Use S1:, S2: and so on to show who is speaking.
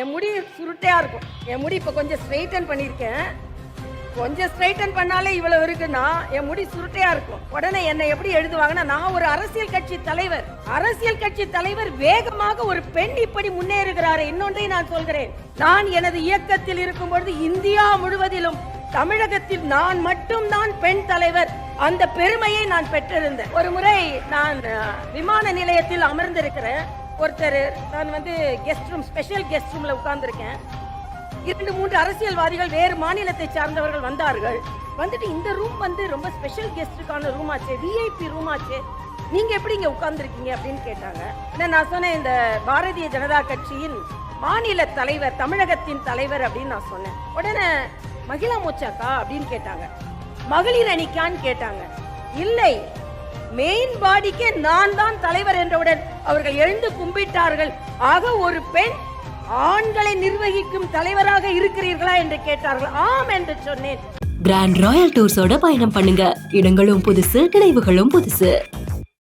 S1: என் முடி சுருட்டையா இருக்கும். என் முடி இப்போ கொஞ்சம் ஸ்ட்ரைட்டன் பண்ணியிருக்கேன். கொஞ்சம் ஸ்ட்ரைட்டன் பண்ணாலே இவ்வளவு இருக்குன்னா என் முடி சுருட்டையா இருக்கும். உடனே என்னை எப்படி எழுதுவாங்கன்னா, நான் ஒரு அரசியல் கட்சி தலைவர். அரசியல் கட்சி தலைவர் வேகமாக ஒரு பெண் இப்படி முன்னேறுகிறாரே. இன்னொன்றை நான் சொல்கிறேன், நான் எனது இயக்கத்தில் இருக்கும் பொழுது இந்தியா முழுவதிலும் தமிழகத்தில் நான் மட்டும்தான் பெண் தலைவர். அந்த பெருமையை நான் பெற்றிருந்தேன். ஒரு முறை நான் விமான நிலையத்தில் அமர்ந்திருக்கிறேன். ஒருத்தர், நான் கெஸ்ட் ரூம், ஸ்பெஷல் கெஸ்ட் ரூம்ல உட்கார்ந்திருக்கேன். 2-3 அரசியல்வாதிகள் வேறு மாநிலத்தை சார்ந்தவர்கள் வந்தார்கள். வந்துட்டு இந்த ரூம் ரொம்ப ஸ்பெஷல் கெஸ்டுக்கான ரூம் ஆச்சு, விஐபி ரூம் ஆச்சு, நீங்க எப்படி இங்க உட்கார்ந்துருக்கீங்க அப்படின்னு கேட்டாங்க. நான் சொன்னேன், இந்த பாரதிய ஜனதா கட்சியின் மாநில தலைவர், தமிழகத்தின் தலைவர் அப்படின்னு நான் சொன்னேன். உடனே மகிழா மோர்ச்சாக்கா அப்படின்னு கேட்டாங்க. மகளிர் அணிக்கான்னு கேட்டாங்க. இல்லை, மெயின் பாடிக்கே நான் தான் தலைவர் என்றவுடன் அவர்கள் எழுந்து கும்பிட்டார்கள். ஆக ஒரு பெண் ஆண்களை நிர்வகிக்கும் தலைவராக இருக்கிறீர்களா என்று கேட்டார்கள். ஆம் என்று சொன்னேன்.
S2: கிராண்ட் ராயல் டூர்ஸோட பயணம் பண்ணுங்க. இடங்களும் புதுசு, நினைவுகளும் புதுசு.